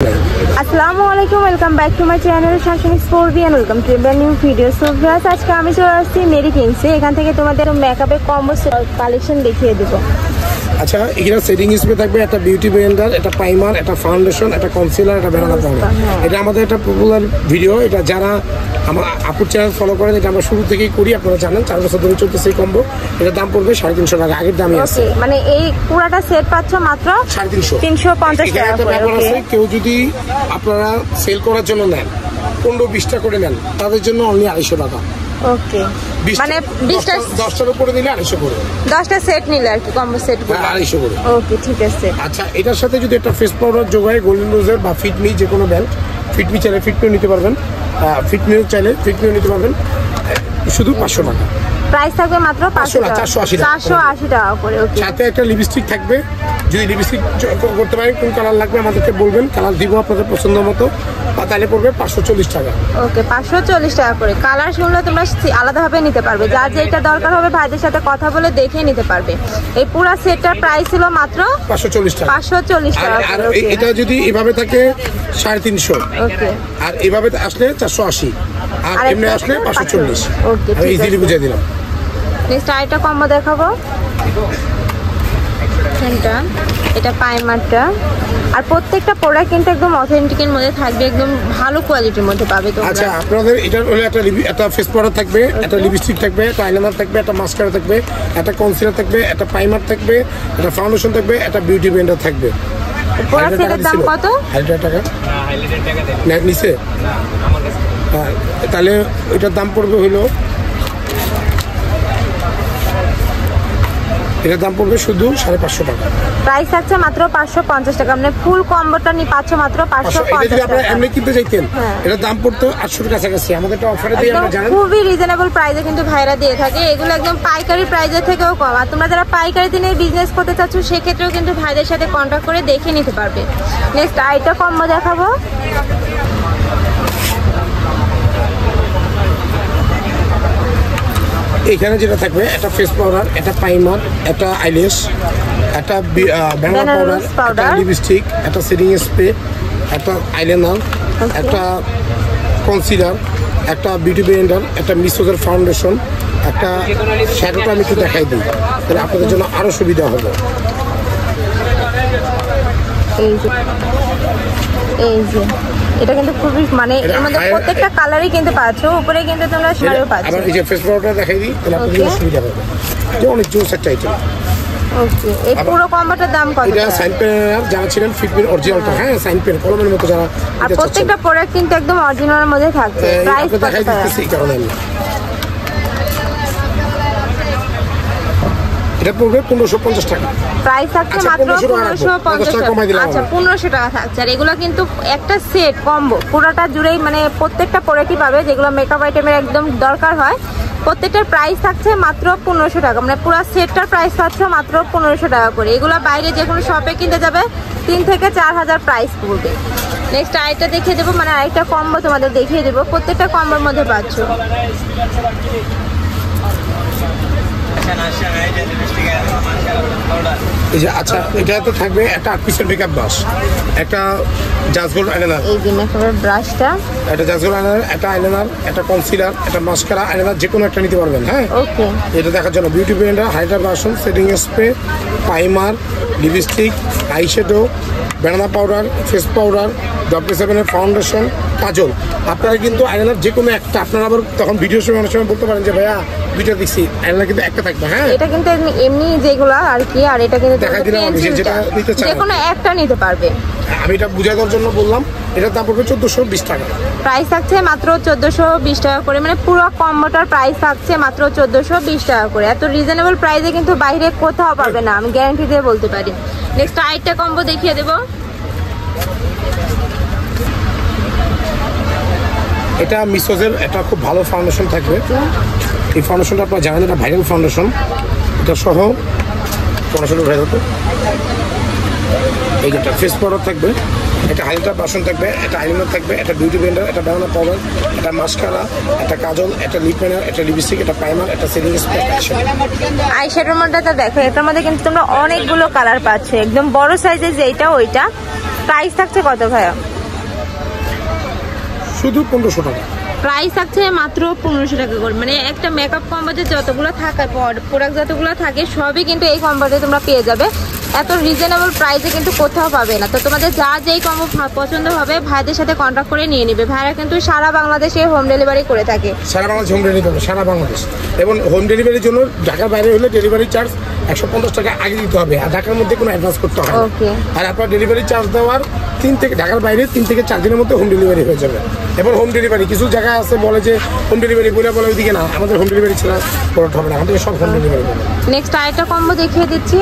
আসসালামু আলাইকুম, welcome back to my channel Shasan sporty and welcome to a new video. So viewers, আজকে আমি চলে আসছি মেরি কিংসে। এখান থেকে তোমাদের মেকআপের কম্বো কালেকশন দেখিয়ে দেবো। আচ্ছা, এখানে সেটিং স্প্রে থাকবে, একটা বিউটি ব্লেন্ডার, একটা প্রাইমার, একটা ফাউন্ডেশন, একটা কনসিলার, একটা ব্যানানা পাউডার। এটা আমাদের একটা পপুলার ভিডিও। এটা যারা আমার আপুর চ্যানেল ফলো করেন, এটা আমরা শুরু থেকেই করি, আপনারা জানেন। 4 বছর ধরে চলতেছে এই কম্বো। এটার দাম পড়বে 350 টাকা। আগের দামই আছে, মানে এই পুরাটা সেট পাচ্ছ মাত্র 350 টাকা। কেউ যদি আপনারা সেল করার জন্য নেন, 15-20 টাকা করে নেন, তাদের জন্য অনলি 250 টাকা। ওকে, মানে 10টার উপরে নিলে 250 করে, 10টা সেট নিলে আর কি কম্বো সেট করে 250 করে। ওকে, ঠিক আছে। আচ্ছা, এটার সাথে যদি একটা ফেস পাউডার যোগায়, গোল্ডেন রোজের বা ফিটমি, যে কোনো ব্র্যান্ড, ফিটমি চাইলে ফিটমিও নিতে পারবেন, ফিটমিও চাইলে ফিটমিও নিতে পারবেন, শুধু 500 টাকা প্রাইস থাকবে। মাত্র 480 টাকা করে। ওকে, সাথে একটা লিপস্টিক থাকবে। যদি লিপস্টিক করতে পারেন, কোন কালার লাগবে আমাদেরকে বলবেন, কালার দিব আপনাদের পছন্দ মতো। তাহলে পড়বে 540 টাকা। ওকে, 540 টাকা করে। কালার শুনলে তোমরা আলাদাভাবে নিতে পারবে, যার যেটা দরকার হবে ভাইদের সাথে কথা বলে দেখে নিতে পারবে। এই পুরো সেটটার প্রাইস ছিল মাত্র 540 টাকা। 540 টাকা। আর এটা যদি এভাবে থাকে 350। ওকে, আর এভাবে আসলে 480, আর এমনি আসলে 540। ওকে, আমি ইজিলি বুঝিয়ে দিলাম। নেক্সট আরেকটা কম্বো দেখাবো। এটা প্রাইমারটা, আর প্রত্যেকটা প্রোডাক্ট কিন্তু একদম অথেন্টিকের মধ্যে থাকবে, একদম ভালো কোয়ালিটির মধ্যে পাবে তোমরা। আচ্ছা, আপনাদের এটা হলো একটা ফেস পাউডার থাকবে, একটা লিপস্টিক থাকবে, একটা আইলাইনার থাকবে, একটা মাস্কারা থাকবে, একটা কনসিলার থাকবে, একটা প্রাইমার থাকবে, একটা ফাউন্ডেশন থাকবে, একটা বিউটি ব্লেন্ডার থাকবে। পুরো সেটের দাম কত? 1000 টাকা। না নিচে, তাহলে এটার দাম পড়বে হইলো, এটার দাম পড়বে শুধু 550 টাকা। প্রাইস থাকছে মাত্র 550 টাকা। মানে ফুল কম্বোটা নি পাচ্ছ মাত্র 550 টাকা। আপনারা টাকা। এমনি কিনতে চাইতেন, এটার দাম পড়তো 800 টাকা কাছাকাছি। আমাদের একটা অফারে দিয়ে আমরা জানেন, খুবই রিজনেবল প্রাইসে কিন্তু ভাইরা দিয়ে থাকে। এগুলো একদম পাইকারি প্রাইসের থেকেও কম। আর তোমরা যারা পাইকারি দিনে বিজনেস করতে চাচ্ছ, সেক্ষেত্রেও কিন্তু ভাইদের সাথে কন্ট্যাক্ট করে দেখে নিতে পারবে। নেক্সট আইটা কম্বো দেখাবো। এখানে যেটা থাকবে, একটা ফেস পাউডার, একটা প্রাইমার, একটা আইল্যাশ, একটা ব্যানানা পাউডার, একটা লিপস্টিক, একটা সেটিং স্প্রে, একটা আইলাইনার, একটা কনসিলার, একটা বিউটি ব্লেন্ডার, একটা মিসোজের ফাউন্ডেশন, একটা শ্যাডোটা আমি একটু দেখাই দিই, তাহলে আপনাদের জন্য আরও সুবিধা হবে। এই যে এটা কিন্তু খুবই, মানে এর মধ্যে প্রত্যেকটা কালারই কিন্তু পাচ্ছ, উপরে কিন্তু তোমরা শাড়িও পাচ্ছ। আবার এই যে ফেস পাউডারটা দেখাই দিই, তাহলে আপনাদের সুবিধা হবে। যে অনেক জোস একটা আইটেম। ওকে, এই পুরো কম্বোটার দাম কত? এটা সাইন পেন যারা ছিলেন, ফিটমির অরিজিনালটা, হ্যাঁ সাইন পেন কলমের মতো যারা, আর প্রত্যেকটা প্রোডাক্ট কিন্তু একদম অরিজিনালের মধ্যে থাকছে। প্রাইস দেখাই দিতেছি এই কারণে। এটা পড়বে 1550 টাকা। প্রাইস থাকছে মাত্র 1550 টাকা। আচ্ছা, 1500 টাকা থাকছে। আর এগুলো কিন্তু একটা সেট কম্বো, পুরোটা জুড়েই মানে প্রত্যেকটা প্রোডাক্টই পাবে, যেগুলো মেকআপ আইটেমের একদম দরকার হয়। প্রত্যেকটার প্রাইস থাকছে মাত্র 1500 টাকা। মানে পুরো সেটটার প্রাইস থাকছে মাত্র 1500 টাকা করে। এগুলো বাইরে যে কোনো শপে কিনতে যাবে 3 থেকে 4000 প্রাইস পড়বে। নেক্সট আরেকটা দেখিয়ে দেবো, মানে আরেকটা কম্বো তোমাদের দেখিয়ে দেবো। প্রত্যেকটা কম্বোর মধ্যে পাচ্ছ। আচ্ছা, এটা তো থাকবে একটা 8 পিসের মেকআপ ব্রাশ, একটা জাজগোল্ড আইলাইনার, এই যে মেকআপের ব্রাশটা, একটা জাজগোল্ড আইলাইনার, একটা আইলাইনার, একটা কনসিলার, একটা মাস্কারা, আইলাইনার, যে কোনো একটা নিতে পারবেন। হ্যাঁ, ওকে। এটা দেখার জন্য বিউটি ব্লেন্ডার, হাইড্রা ব্রাশন, setting spray, primer, lipstick, eyeshadow, banana powder, face powder, W7 foundation, kajal. আপনারা কিন্তু আইলাইনার যে কোনো একটা, আপনারা আবার তখন ভিডিওর সময় অনেক সময় বলতে পারেন যে ভাইয়া দুইটা দেখছি, আইলাইনার কিন্তু একটা থাকবে। হ্যাঁ, এটা কিন্তু এমনি যেগুলো আর কি, আর এটা কিন্তু দেখা দিলাম আমি, যেটা নিতে চাই যে কোনো একটা নিতে পারবে। আমি এটা বুঝাই দেওয়ার জন্য বললাম। এটার দাম পড়বে 1420 টাকা। প্রাইস থাকছে মাত্র 1420 টাকা করে। মানে পুরো কম্বোটার প্রাইস থাকছে মাত্র 1420 টাকা করে। এত রিজনেবল প্রাইসে কিন্তু বাইরে কোথাও পাবে না, আমি গ্যারান্টি দিয়ে বলতে পারি। নেক্সট আরেকটা কম্বো দেখিয়ে দেবো। এটা মিসোজের একটা খুব ভালো ফাউন্ডেশন থাকবে। এই ফাউন্ডেশনটা আপনারা জানেন, এটা ভাইরাল ফাউন্ডেশন। এটা সহ ফাউন্ডেশনটা ভাইরাল হতো। এই একটা ফেস পাউডার থাকবে, একটা হাইলাইটার বাসন থাকবে, একটা আইলাইনার থাকবে, একটা বিউটি ব্লেন্ডার, একটা ব্যানানা পাউডার, একটা মাস্কারা, একটা কাজল, একটা লিপ লাইনার, একটা লিপস্টিক, একটা প্রাইমার, একটা সেটিং স্প্রে। আইশ্যাডোর মধ্যে তো দেখো, এটার মধ্যে কিন্তু তোমরা অনেকগুলো কালার পাচ্ছ। একদম বড় সাইজের যেটা, ওইটা প্রাইস থাকছে কত ভাইয়া? শুধু 1500 টাকা। প্রাইস থাকছে মাত্র 1500 টাকা করে। মানে একটা মেকআপ কম্বোতে যতগুলো থাকে প্রোডাক্ট যতগুলো থাকে সবই কিন্তু এই কম্বোতে তোমরা পেয়ে যাবে। এত রিজনেবল প্রাইসে কিন্তু কোথাও পাবে না। তো তোমাদের যা যেই কম্বো পছন্দ হবে ভাইদের সাথে কন্ট্যাক্ট করে নিয়ে নেবে। ভাইরা কিন্তু সারা বাংলাদেশে হোম ডেলিভারি করে থাকে। সারা বাংলাদেশ হোম ডেলিভারি হবে, সারা বাংলাদেশ। এবং হোম ডেলিভারির জন্য ঢাকার বাইরে হলে ডেলিভারি চার্জ 150 টাকা আগে দিতে হবে, আর ঢাকার মধ্যে কোনো অ্যাডভান্স করতে হবে। ওকে। আর আপনার ডেলিভারি চার্জ দেওয়ার ঢাকার বাইরে 3 থেকে 4 দিনের মধ্যে হোম ডেলিভারি হয়ে যাবে। এবং হোম ডেলিভারি কিছু জায়গায় আছে বলে যে হোম ডেলিভারি বলে ওইদিকে না, আমাদের হোম ডেলিভারি ছাড়া প্রোডাক্ট হবে না, আমাদের সব হোম ডেলিভারি হবে। নেক্সট আরেকটা কম্বো দেখিয়ে দিচ্ছি।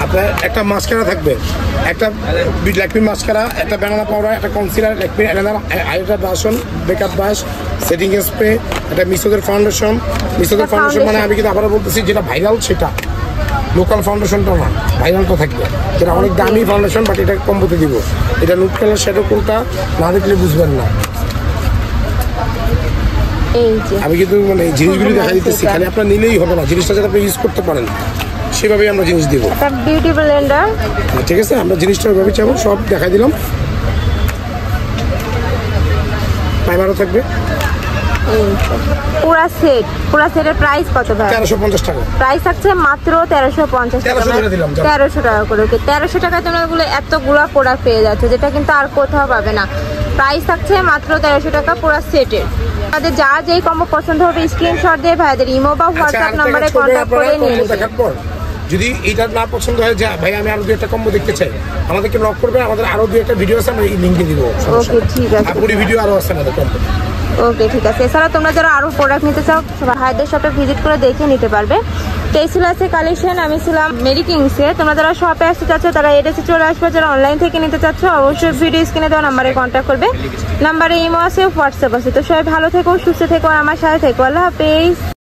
আপনার একটা মাস্কারা থাকবে, একটা ল্যাকমি মাস্কারা, একটা ব্যানানা পাউডার, একটা কনসিলার, ল্যাকমি আইলাইনার বাসন, মেকআপ ব্রাশ, সেটিং স্প্রে, একটা মিসোদের ফাউন্ডেশন। মিসোদের ফাউন্ডেশন মানে আমি কিন্তু আবারও বলতেছি যেটা ভাইরাল সেটা, লোকাল ফাউন্ডেশনটা না, ভাইরালটা থাকবে। যেটা অনেক দামি ফাউন্ডেশন, বাট এটা কম্বোতে দিব। এটা নুট কালার শ্যাডো কোনটা না দেখলে বুঝবেন না। আমি কিন্তু মানে এই জিনিসগুলি দেখা দিতেছি, খালি আপনার নিলেই হবে না, জিনিসটা যাতে আপনি ইউজ করতে পারেন সেভাবেই আমরা জিনিস দিব। বিউটি ব্লেন্ডার, ঠিক আছে, আমরা জিনিসটা ওইভাবে চাবো, সব দেখাই দিলাম। প্রাইমারও থাকবে পুরা সেট। পুরা সেটের প্রাইস কত ভাই? 1350 টাকা। প্রাইস থাকছে মাত্র 1350 টাকা। 1300 টাকা করে। ওকে, 1300 টাকায় তোমরা এতগুলা প্রোডাক্ট পেয়ে যাচ্ছে, যেটা কিন্তু আর কোথাও পাবে না। প্রাইস থাকছে মাত্র 1300 টাকা পুরা সেটের। আমাদের যা যেই কম্বো পছন্দ হবে স্ক্রিনশট দিয়ে ভাইদের ইমো বা হোয়াটসঅ্যাপ নম্বরে কন্টাক্ট করে নিয়ে নেবেন। যদি এটা না পছন্দ হয় যে ভাই আমি আরো 2-একটা কম্বো দেখতে চাই, আমাদেরকে নক করবে, আমাদের আরো 2-একটা ভিডিও আছে, আমরা এই লিংকে দিব। ওকে, ঠিক আছে। পুরো ভিডিও আরো আছে আমাদের কম্বো। ওকে, ঠিক আছে। এছাড়া তোমরা যারা আরো প্রোডাক্ট নিতে চাও ভাইদের শপে ভিজিট করে দেখে নিতে পারবে। টেসিলাসের কালেকশন, আমি ছিলাম মেরি কিংসে। তোমরা যারা শপে আসতে চাচ্ছ তারা এড্রেসে চলে আসবে। যারা অনলাইন থেকে নিতে চাচ্ছ অবশ্যই ভিডিও স্ক্রিনে দেওয়া নাম্বারে কন্ট্যাক্ট করবে। নাম্বারে ইমো আছে, হোয়াটসঅ্যাপ আছে। তো সবাই ভালো থেকো, সুস্থ থেকো, আমার সাথে থেকো। আল্লাহ হাফেজ।